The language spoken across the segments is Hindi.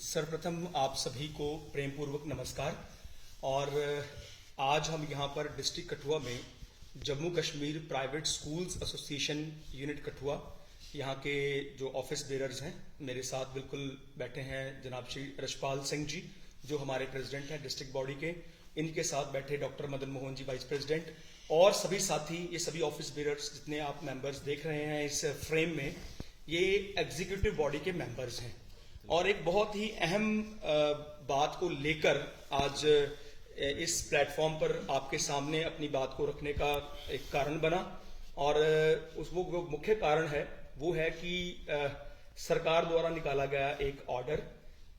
सर्वप्रथम आप सभी को प्रेम पूर्वक नमस्कार। और आज हम यहाँ पर डिस्ट्रिक्ट कठुआ में Jammu Kashmir private schools association unit Kathua, यहाँ के जो ऑफिस बेरर्स हैं मेरे साथ बिल्कुल बैठे हैं जनाब श्री रशपाल सिंह जी जो हमारे प्रेसिडेंट हैं डिस्ट्रिक्ट बॉडी के, इनके साथ बैठे doctor Madan Mohan ji vice president और सभी साथी, ये सभी ऑफिस बेरर्स जितने आप मेंबर्स देख रहे हैं इस फ्रेम में, ये एग्जीक्यूटिव बॉडी के मेंबर्स हैं। और एक बहुत ही अहम बात को लेकर आज इस प्लेटफॉर्म पर आपके सामने अपनी बात को रखने का एक कारण बना। और वो मुख्य कारण है वो है कि सरकार द्वारा निकाला गया एक ऑर्डर,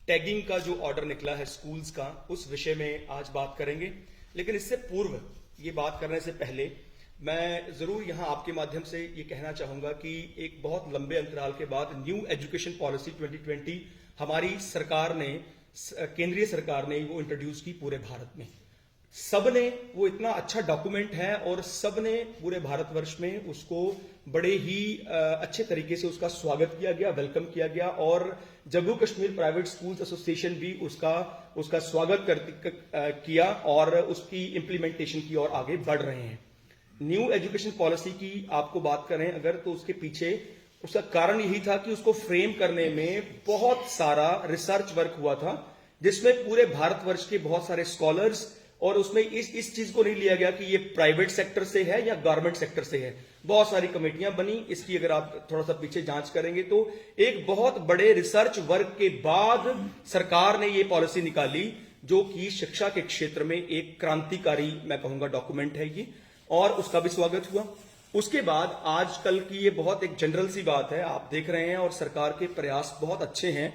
टैगिंग का जो ऑर्डर निकला है स्कूल्स का, उस विषय में आज बात करेंगे। लेकिन इससे पूर्व ये बात करने से पहले मैं जरूर यहाँ आपके माध्यम से ये कहना चाहूंगा कि एक बहुत लंबे अंतराल के बाद न्यू एजुकेशन पॉलिसी 2020 हमारी सरकार ने, केंद्रीय सरकार ने वो इंट्रोड्यूस की पूरे भारत में। सबने वो इतना अच्छा डॉक्यूमेंट है और सबने पूरे भारतवर्ष में उसको बड़े ही अच्छे तरीके से उसका स्वागत किया गया, वेलकम किया गया। और Jammu Kashmir private schools association भी उसका स्वागत किया और उसकी इम्प्लीमेंटेशन की ओर आगे बढ़ रहे हैं। न्यू एजुकेशन पॉलिसी की आपको बात करें अगर, तो उसके पीछे उसका कारण यही था कि उसको फ्रेम करने में बहुत सारा रिसर्च वर्क हुआ था, जिसमें पूरे भारतवर्ष के बहुत सारे स्कॉलर्स, और उसमें इस चीज को नहीं लिया गया कि ये प्राइवेट सेक्टर से है या गवर्नमेंट सेक्टर से है। बहुत सारी कमेटियां बनी इसकी, अगर आप थोड़ा सा पीछे जांच करेंगे तो एक बहुत बड़े रिसर्च वर्क के बाद सरकार ने ये पॉलिसी निकाली, जो कि शिक्षा के क्षेत्र में एक क्रांतिकारी, मैं कहूंगा, डॉक्यूमेंट है ये, और उसका भी स्वागत हुआ। उसके बाद आजकल की ये बहुत एक जनरल सी बात है, आप देख रहे हैं, और सरकार के प्रयास बहुत अच्छे हैं।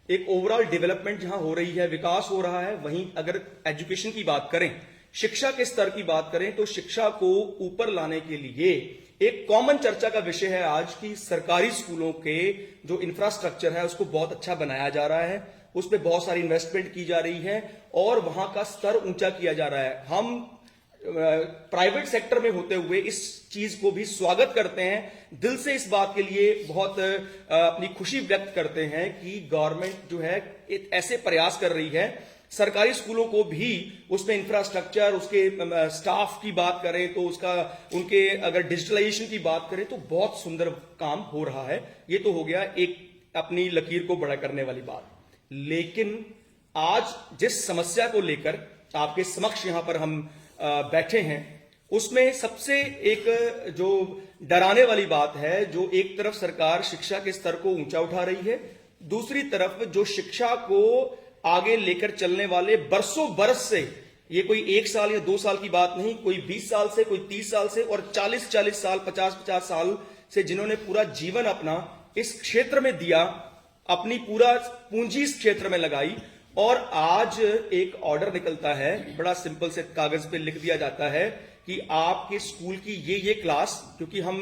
एक ओवरऑल डेवलपमेंट जहां हो रही है, विकास हो रहा है, वहीं अगर एजुकेशन की बात करें, शिक्षा के स्तर की बात करें, तो शिक्षा को ऊपर लाने के लिए एक कॉमन चर्चा का विषय है आज की सरकारी स्कूलों के जो इंफ्रास्ट्रक्चर है उसको बहुत अच्छा बनाया जा रहा है, उसमें बहुत सारी इन्वेस्टमेंट की जा रही है और वहां का स्तर ऊंचा किया जा रहा है। हम प्राइवेट सेक्टर में होते हुए इस चीज को भी स्वागत करते हैं, दिल से इस बात के लिए बहुत अपनी खुशी व्यक्त करते हैं कि गवर्नमेंट जो है एक ऐसे प्रयास कर रही है। सरकारी स्कूलों को भी उसमें इंफ्रास्ट्रक्चर, उसके स्टाफ की बात करें तो उसका, उनके अगर डिजिटलाइजेशन की बात करें तो बहुत सुंदर काम हो रहा है। ये तो हो गया एक अपनी लकीर को बड़ा करने वाली बात। लेकिन आज जिस समस्या को लेकर आपके समक्ष यहां पर हम बैठे हैं, उसमें सबसे एक जो डराने वाली बात है, जो एक तरफ सरकार शिक्षा के स्तर को ऊंचा उठा रही है, दूसरी तरफ जो शिक्षा को आगे लेकर चलने वाले बरसों बरस से, ये कोई 1 साल या 2 साल की बात नहीं, कोई 20 साल से, कोई 30 साल से और 40 साल, 50 साल से जिन्होंने पूरा जीवन अपना इस क्षेत्र में दिया, अपनी पूरा पूंजी इस क्षेत्र में लगाई, और आज एक ऑर्डर निकलता है, बड़ा सिंपल से कागज पे लिख दिया जाता है कि आपके स्कूल की ये क्लास, क्योंकि हम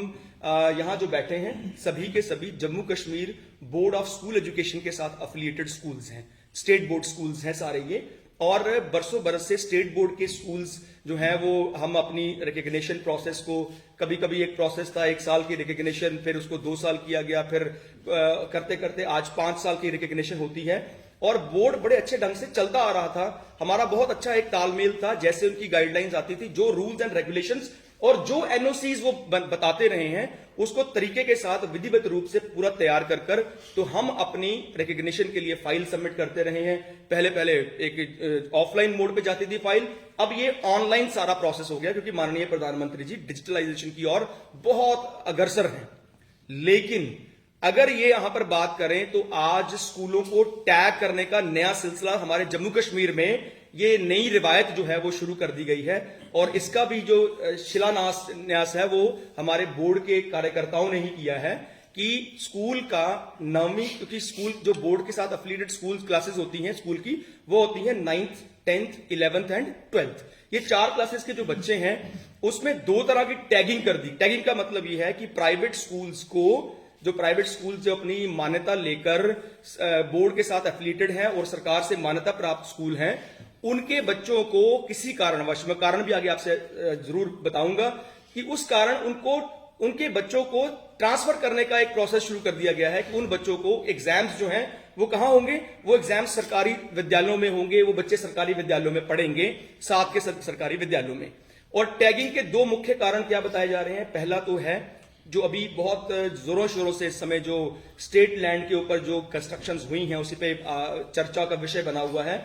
यहां जो बैठे हैं सभी के सभी Jammu Kashmir board of school education के साथ एफिलिएटेड स्कूल्स हैं, स्टेट बोर्ड स्कूल्स हैं सारे ये, और बरसों बरस से स्टेट बोर्ड के स्कूल्स जो हैं वो हम अपनी रिकग्निशन प्रोसेस को, कभी कभी एक प्रोसेस था 1 साल की रिकग्निशन, फिर उसको 2 साल किया गया, फिर करते करते आज 5 साल की रिकग्निशन होती है, और बोर्ड बड़े अच्छे ढंग से चलता आ रहा था। हमारा बहुत अच्छा एक तालमेल था, जैसे उनकी गाइडलाइंस आती थी, जो रूल्स एंड रेगुलेशंस और जो एनओसीज वो बताते रहे हैं, उसको तरीके के साथ विधिवत रूप से पूरा तैयार कर तो हम अपनी रिकग्निशन के लिए फाइल सबमिट करते रहे हैं। पहले एक ऑफलाइन मोड पे जाती थी फाइल, अब ये ऑनलाइन सारा प्रोसेस हो गया, क्योंकि माननीय प्रधानमंत्री जी डिजिटलाइजेशन की ओर बहुत अग्रसर हैं। लेकिन अगर ये यहां पर बात करें तो आज स्कूलों को टैग करने का नया सिलसिला हमारे जम्मू कश्मीर में, ये नई रिवायत जो है वो शुरू कर दी गई है, और इसका भी जो शिलान्यास है वो हमारे बोर्ड के कार्यकर्ताओं ने ही किया है कि स्कूल का नववीं, क्योंकि स्कूल जो बोर्ड के साथ एफिलिएटेड स्कूल क्लासेस होती हैं स्कूल की, वो होती है 9th, 10th, 11th and 12th। ये 4 क्लासेस के जो बच्चे हैं उसमें 2 तरह की टैगिंग कर दी। टैगिंग का मतलब ये है कि प्राइवेट स्कूल्स को, जो प्राइवेट स्कूल जो अपनी मान्यता लेकर बोर्ड के साथ एफिलिएटेड हैं और सरकार से मान्यता प्राप्त स्कूल हैं, उनके बच्चों को किसी कारणवश, मैं कारण भी आगे आपसे जरूर बताऊंगा कि उस कारण उनको उनके बच्चों को ट्रांसफर करने का एक प्रोसेस शुरू कर दिया गया है कि उन बच्चों को एग्जाम्स जो हैं वो कहां होंगे, वो एग्जाम्स सरकारी विद्यालयों में होंगे, वो बच्चे सरकारी विद्यालयों में पढ़ेंगे, साथ के सरकारी विद्यालयों में। और टैगिंग के दो मुख्य कारण क्या बताए जा रहे हैं। पहला तो है जो अभी बहुत जोरों शोरों से इस समय जो स्टेट लैंड के ऊपर जो कंस्ट्रक्शंस हुई हैं उसी पे चर्चा का विषय बना हुआ है,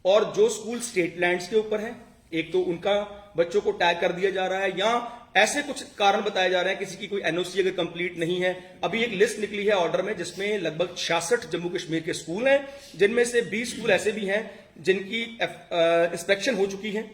और जो स्कूल स्टेट लैंड्स के ऊपर है, एक तो उनका बच्चों को टैग कर दिया जा रहा है, या ऐसे कुछ कारण बताए जा रहे हैं किसी की कोई एनओसी अगर कंप्लीट नहीं है। अभी एक लिस्ट निकली है ऑर्डर में जिसमें लगभग 66 जम्मू कश्मीर के स्कूल हैं, जिनमें से 20 स्कूल ऐसे भी हैं जिनकी इंस्पेक्शन हो चुकी है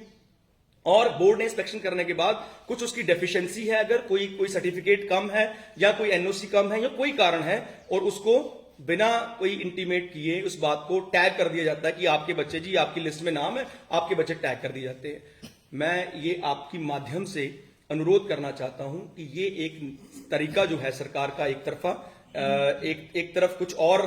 और बोर्ड ने इंस्पेक्शन करने के बाद कुछ उसकी डेफिशिएंसी है, अगर कोई सर्टिफिकेट कम है या कोई एनओसी कम है या कोई कारण है, और उसको बिना कोई इंटीमेट किए उस बात को टैग कर दिया जाता है कि आपके बच्चे जी, आपकी लिस्ट में नाम है, आपके बच्चे टैग कर दिए जाते हैं। मैं ये आपकी माध्यम से अनुरोध करना चाहता हूं कि ये एक तरीका जो है सरकार का एक तरफा एक तरफ कुछ और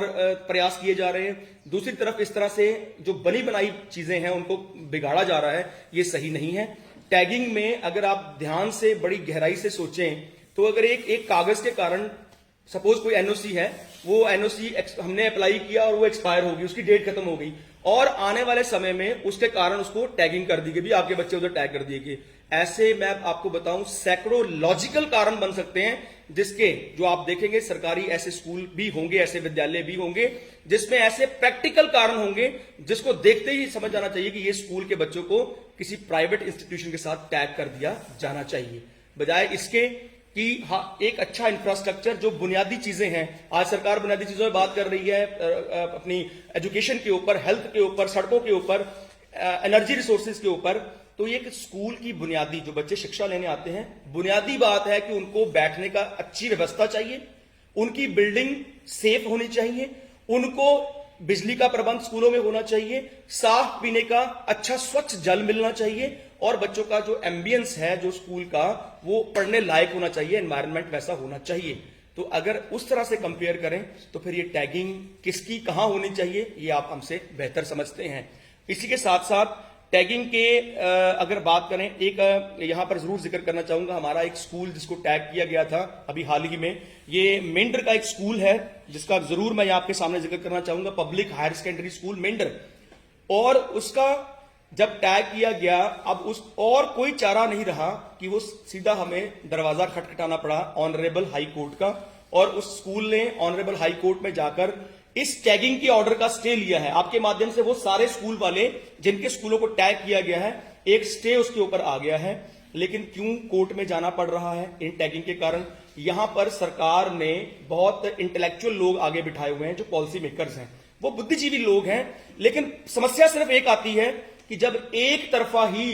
प्रयास किए जा रहे हैं, दूसरी तरफ इस तरह से जो बनी बनाई चीजें हैं उनको बिगाड़ा जा रहा है, ये सही नहीं है। टैगिंग में अगर आप ध्यान से बड़ी गहराई से सोचें तो अगर एक कागज के कारण सपोज कोई एनओसी है, वो एनओसी हमने अप्लाई किया और वो एक्सपायर होगी, उसकी डेट खत्म हो गई, और आने वाले समय में उसके कारण उसको टैगिंग कर दी गई, भी आपके बच्चे उधर टैग कर दिए गए। ऐसे मैं आपको बताऊं सैकड़ों लॉजिकल कारण बन सकते हैं, जिसके जो आप देखेंगे सरकारी ऐसे स्कूल भी होंगे, ऐसे विद्यालय भी होंगे जिसमें ऐसे प्रैक्टिकल कारण होंगे जिसको देखते ही समझ जाना चाहिए कि ये स्कूल के बच्चों को किसी प्राइवेट इंस्टीट्यूशन के साथ टैग कर दिया जाना चाहिए, बजाय इसके कि हाँ एक अच्छा इंफ्रास्ट्रक्चर जो बुनियादी चीजें हैं, आज सरकार बुनियादी चीजों में बात कर रही है, अपनी एजुकेशन के ऊपर, हेल्थ के ऊपर, सड़कों के ऊपर, एनर्जी रिसोर्सेज के ऊपर। तो ये स्कूल की बुनियादी जो बच्चे शिक्षा लेने आते हैं, बुनियादी बात है कि उनको बैठने का अच्छी व्यवस्था चाहिए, उनकी बिल्डिंग सेफ होनी चाहिए, उनको बिजली का प्रबंध स्कूलों में होना चाहिए, साफ पीने का अच्छा स्वच्छ जल मिलना चाहिए, और बच्चों का जो एम्बियंस है जो स्कूल का वो पढ़ने लायक होना चाहिए, एनवायरनमेंट वैसा होना चाहिए। तो अगर उस तरह से कंपेयर करें तो फिर ये टैगिंग किसकी कहां होनी चाहिए ये आप हमसे बेहतर समझते हैं। इसी के साथ साथ टैगिंग के अगर बात करें, एक यहां पर जरूर जिक्र करना चाहूंगा, हमारा एक स्कूल जिसको टैग किया गया था अभी हाल ही में, ये मेंढर का एक स्कूल है जिसका जरूर मैं आपके सामने जिक्र करना चाहूंगा, public higher secondary school Mendhar. और उसका जब टैग किया गया, अब उस और कोई चारा नहीं रहा कि वो सीधा हमें दरवाजा खटखटाना पड़ा ऑनरेबल हाई कोर्ट का, और उस स्कूल ने ऑनरेबल हाई कोर्ट में जाकर इस टैगिंग के ऑर्डर का स्टे लिया है। आपके माध्यम से वो सारे स्कूल वाले जिनके स्कूलों को टैग किया गया है, एक स्टे उसके ऊपर आ गया है। लेकिन क्यों कोर्ट में जाना पड़ रहा है इन टैगिंग के कारण? यहां पर सरकार ने बहुत इंटेलेक्चुअल लोग आगे बिठाए हुए हैं जो पॉलिसी मेकर्स हैं, वो बुद्धिजीवी लोग हैं, लेकिन समस्या सिर्फ एक आती है कि जब एक तरफा ही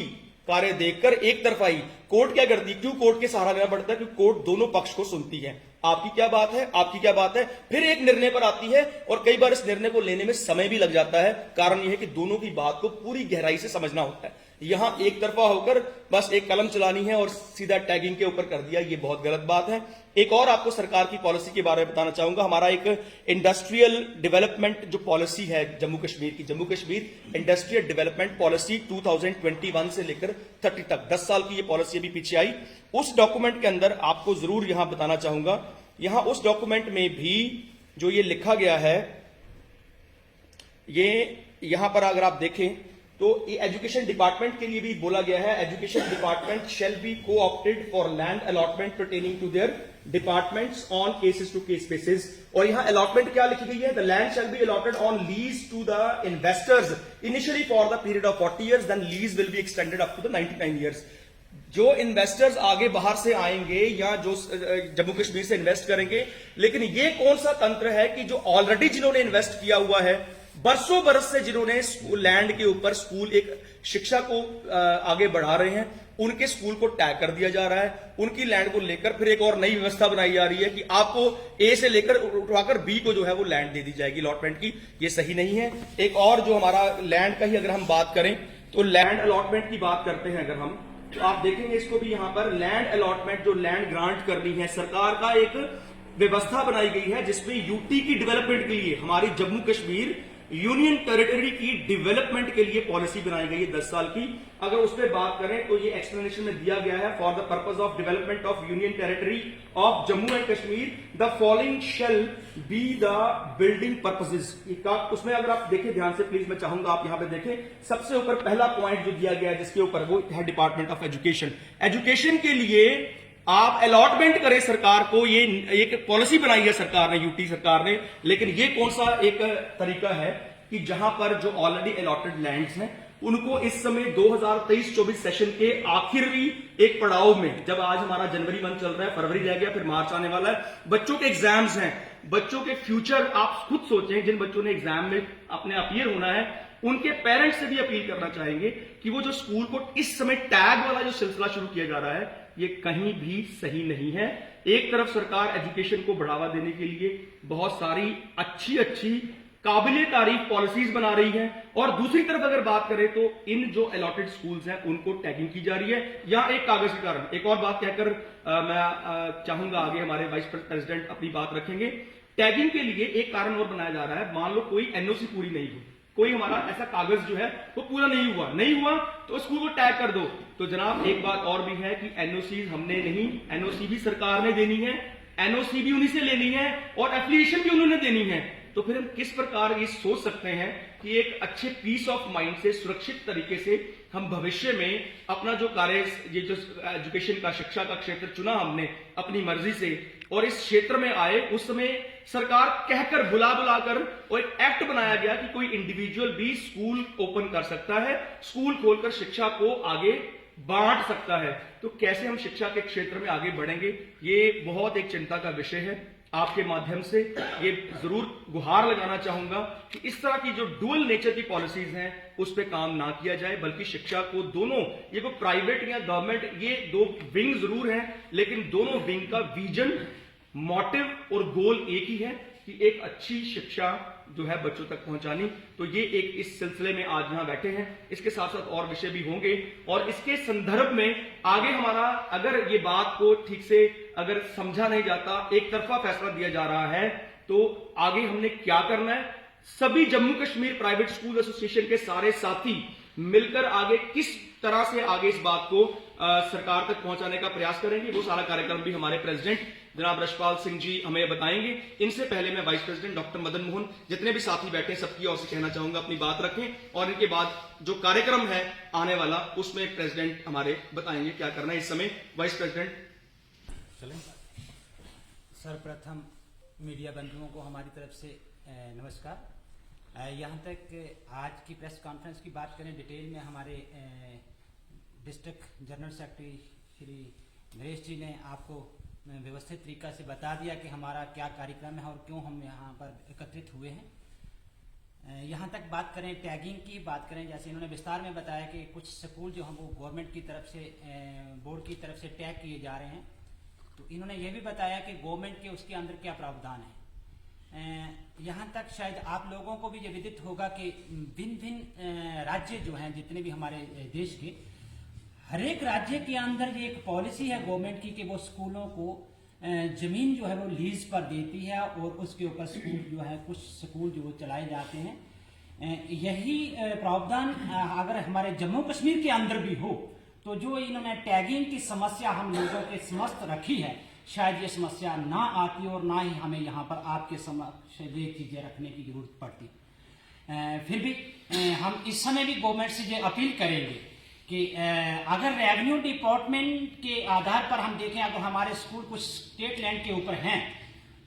कार्य देखकर एक तरफा ही कोर्ट क्या करती है, क्यों कोर्ट के सहारा लेना पड़ता है? क्योंकि कोर्ट दोनों पक्ष को सुनती है, आपकी क्या बात है, आपकी क्या बात है, फिर एक निर्णय पर आती है, और कई बार इस निर्णय को लेने में समय भी लग जाता है। कारण यह है कि दोनों की बात को पूरी गहराई से समझना होता है। यहां एक तरफा होकर बस एक कलम चलानी है और सीधा टैगिंग के ऊपर कर दिया, ये बहुत गलत बात है। एक और आपको सरकार की पॉलिसी के बारे में बताना चाहूंगा। हमारा एक इंडस्ट्रियल डेवलपमेंट जो पॉलिसी है जम्मू कश्मीर की, Jammu Kashmir industrial development policy 2021 से लेकर 30 तक 10 साल की ये पॉलिसी अभी पीछे आई। उस डॉक्यूमेंट के अंदर आपको जरूर यहां बताना चाहूंगा, यहां उस डॉक्यूमेंट में भी जो ये लिखा गया है, ये यहां पर अगर आप देखें तो ये एजुकेशन डिपार्टमेंट के लिए भी बोला गया है, education department shall be coopted for land allotment pertaining to their departments on cases to case basis. और यहां अलॉटमेंट क्या लिखी गई है? The land shall be allotted on lease to the investors initially for the period of 40 years, then lease will be extended up to the 99 years। जो इन्वेस्टर्स आगे बाहर से आएंगे या जो जम्मू कश्मीर से इन्वेस्ट करेंगे, लेकिन ये कौन सा तंत्र है कि जो ऑलरेडी जिन्होंने इन्वेस्ट किया हुआ है, बरसों बरस से जिन्होंने स्कूल लैंड के ऊपर स्कूल एक शिक्षा को आगे बढ़ा रहे हैं, उनके स्कूल को टैग कर दिया जा रहा है। उनकी लैंड को लेकर फिर एक और नई व्यवस्था बनाई जा रही है कि आपको ए से लेकर उठवाकर बी को जो है वो लैंड दे दी जाएगी अलॉटमेंट की। ये सही नहीं है। एक और जो हमारा लैंड का ही अगर हम बात करें तो लैंड अलॉटमेंट की बात करते हैं अगर हम, तो आप देखेंगे इसको भी यहां पर लैंड अलॉटमेंट जो लैंड ग्रांट करनी है, सरकार का एक व्यवस्था बनाई गई है जिसमें यूटी की डेवलपमेंट के लिए हमारी जम्मू कश्मीर यूनियन टेरिटरी की डेवलपमेंट के लिए पॉलिसी बनाई गई है 10 साल की। अगर उस पर बात करें तो ये एक्सप्लेनेशन में दिया गया है, for the purpose of development of union territory of Jammu and Kashmir the following shall be the building purposes. उसमें अगर आप देखें ध्यान से प्लीज, मैं चाहूंगा आप यहां पे देखें, सबसे ऊपर पहला पॉइंट जो दिया गया है जिसके ऊपर, वो है डिपार्टमेंट ऑफ एजुकेशन। एजुकेशन के लिए आप अलॉटमेंट करें सरकार को, ये एक पॉलिसी बनाई है सरकार ने, यूटी सरकार ने, लेकिन ये कौन सा एक तरीका है कि जहां पर जो ऑलरेडी अलॉटेड लैंड्स हैं उनको इस समय 2023-24 सेशन के आखिरी एक पड़ाव में, जब आज हमारा जनवरी मंथ चल रहा है, फरवरी रह गया, फिर मार्च आने वाला है, बच्चों के एग्जाम्स हैं, बच्चों के फ्यूचर आप खुद सोचें, जिन बच्चों ने एग्जाम में अपने अपीयर होना है उनके पेरेंट्स से भी अपील करना चाहेंगे कि वो जो स्कूल को इस समय टैग वाला जो सिलसिला शुरू किया जा रहा है ये कहीं भी सही नहीं है। एक तरफ सरकार एजुकेशन को बढ़ावा देने के लिए बहुत सारी अच्छी काबिले तारीफ पॉलिसीज बना रही है, और दूसरी तरफ अगर बात करें तो इन जो अलॉटेड स्कूल्स हैं उनको टैगिंग की जा रही है। यहां एक कागज के कारण एक और बात कहकर मैं चाहूंगा आगे हमारे वाइस प्रेसिडेंट अपनी बात रखेंगे। टैगिंग के लिए एक कारण और बनाया जा रहा है, मान लो कोई एनओसी पूरी नहीं हुई, कोई हमारा ऐसा कागज जो है वो पूरा नहीं हुआ तो स्कूल को टैग कर दो। तो जनाब एक बात और भी है कि एनओसी हमने नहीं, एनओसी भी सरकार ने देनी है, एनओसी भी उन्हीं से लेनी है और एफिलिएशन भी उन्होंने देनी है। तो फिर हम किस प्रकार ये सोच सकते हैं कि एक अच्छे पीस ऑफ माइंड से, सुरक्षित तरीके से हम भविष्य में अपना जो कार्य, ये जो एजुकेशन का, शिक्षा का क्षेत्र चुना हमने अपनी मर्जी से, और इस क्षेत्र में आए, उस समय सरकार कहकर बुलाकर और एक एक्ट बनाया गया कि कोई इंडिविजुअल भी स्कूल ओपन कर सकता है, स्कूल खोलकर शिक्षा को आगे बांट सकता है। तो कैसे हम शिक्षा के क्षेत्र में आगे बढ़ेंगे, ये बहुत एक चिंता का विषय है। आपके माध्यम से ये जरूर गुहार लगाना चाहूंगा कि इस तरह की जो डुअल नेचर की पॉलिसीज हैं उस पर काम ना किया जाए, बल्कि शिक्षा को दोनों, ये कोई प्राइवेट या गवर्नमेंट, ये दो विंग जरूर हैं, लेकिन दोनों विंग का विजन, मोटिव और गोल एक ही है कि एक अच्छी शिक्षा जो है बच्चों तक पहुंचानी। तो ये एक इस सिलसिले में आज यहां बैठे हैं, इसके साथ साथ और विषय भी होंगे, और इसके संदर्भ में आगे हमारा, अगर ये बात को ठीक से अगर समझा नहीं जाता, एक तरफा फैसला दिया जा रहा है, तो आगे हमने क्या करना है, सभी Jammu Kashmir private school association के सारे साथी मिलकर आगे किस तरह से आगे इस बात को सरकार तक पहुंचाने का प्रयास करेंगे, वो सारा कार्यक्रम भी हमारे प्रेसिडेंट जनाब रशपाल सिंह जी हमें बताएंगे। इनसे पहले मैं vice president doctor Madan Mohan, जितने भी साथी बैठे हैं, सबकी ओर से कहना चाहूंगा अपनी बात रखें, और इनके बाद जो कार्यक्रम है आने वाला उसमें प्रेसिडेंट हमारे बताएंगे क्या करना है। इस समय वाइस प्रेसिडेंट चलें। सर्वप्रथम मीडिया बंधुओं को हमारी तरफ से नमस्कार। यहाँ तक आज की प्रेस कॉन्फ्रेंस की बात करें डिटेल में, हमारे district general secretary Shri Naresh ji ने आपको व्यवस्थित तरीका से बता दिया कि हमारा क्या कार्यक्रम है और क्यों हम यहाँ पर एकत्रित हुए हैं। यहाँ तक बात करें टैगिंग की बात करें, जैसे इन्होंने विस्तार में बताया कि कुछ स्कूल जो हम वो गवर्नमेंट की तरफ से, बोर्ड की तरफ से टैग किए जा रहे हैं, तो इन्होंने ये भी बताया कि गवर्नमेंट के उसके अंदर क्या प्रावधान है। यहाँ तक शायद आप लोगों को भी ये विदित होगा कि भिन्न राज्य जो हैं, जितने भी हमारे देश के, हर एक राज्य के अंदर ये एक पॉलिसी है गवर्नमेंट की कि वो स्कूलों को जमीन जो है वो लीज पर देती है, और उसके ऊपर स्कूल जो है, कुछ स्कूल जो वो चलाए जाते हैं। यही प्रावधान अगर हमारे जम्मू कश्मीर के अंदर भी हो, तो जो इन्होंने टैगिंग की समस्या हम लोगों के समस्त रखी है, शायद ये समस्या ना आती और ना ही हमें यहाँ पर आपके समक्ष ये चीजें रखने की जरूरत पड़ती। फिर भी हम इस समय भी गवर्नमेंट से ये अपील करेंगे कि अगर रेवेन्यू डिपार्टमेंट के आधार पर हम देखें, अगर हमारे स्कूल कुछ स्टेट लैंड के ऊपर हैं,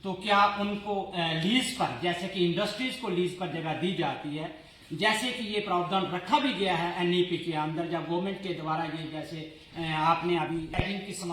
तो क्या उनको लीज पर, जैसे कि इंडस्ट्रीज को लीज पर जगह दी जाती है, जैसे कि ये प्रावधान रखा भी गया है एनईपी के अंदर, जब गवर्नमेंट के द्वारा ये, जैसे आपने अभी टैगिंग की समस्या